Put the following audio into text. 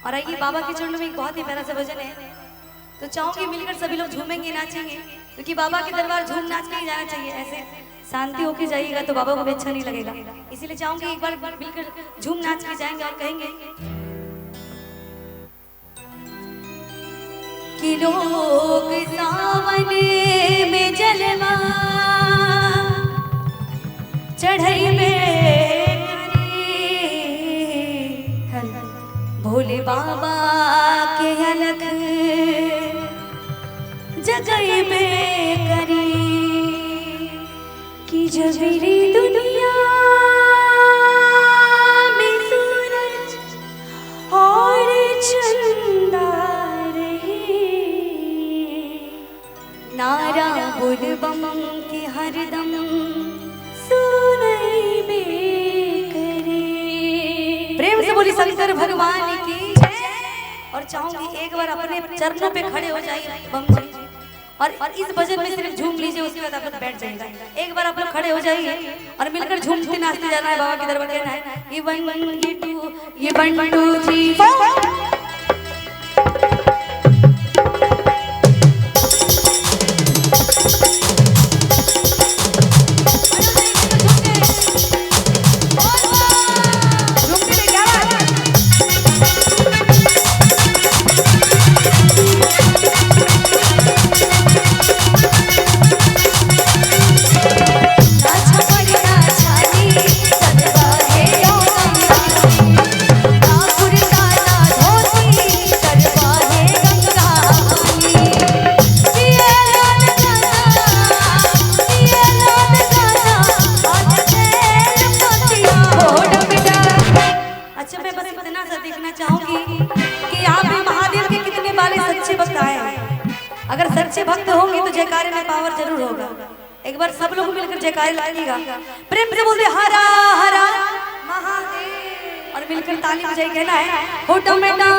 और आइए बाबा के चरणों में एक बहुत ही प्यारा सा भजन है, तो चाहूंगी मिलकर सभी लोग झूमेंगे नाचेंगे, क्योंकि बाबा के दरबार झूम नाच के ही जाना चाहिए। ऐसे शांति होके जाइएगा तो बाबा को भी अच्छा नहीं लगेगा, इसीलिए चाहूंगी एक बार मिलकर झूम नाच के जाएंगे और कहेंगे कि लोग सावन में जलवा चढ़ई में भोले बाबा के अलख जगई में करी कि जबरी दुनिया में सूरज और चंदा रहे, नारा बोल बम के हरदम सुनई में करे। प्रेम से बोली शंकर भगवान की। और चाहूंगी एक बार अपने चरणों पे खड़े हो जाइए बम जी, और इस भजन में सिर्फ झूम लीजिए, उसके बाद आप बैठ जाएगा। एक बार आप लोग खड़े हो जाइए और मिलकर झूमते नाचते जाना है, बाबा के दरबार कहना है ये 1 2 3 अगर सच्चे भक्त होंगे तो जयकारे में पावर जरूर होगा। एक बार सब लोग मिलकर जयकारे लगाइएगा, प्रेम से बोलते हरा हरा महादेव, और मिलकर ताली बजाई कहना है हो टमेटा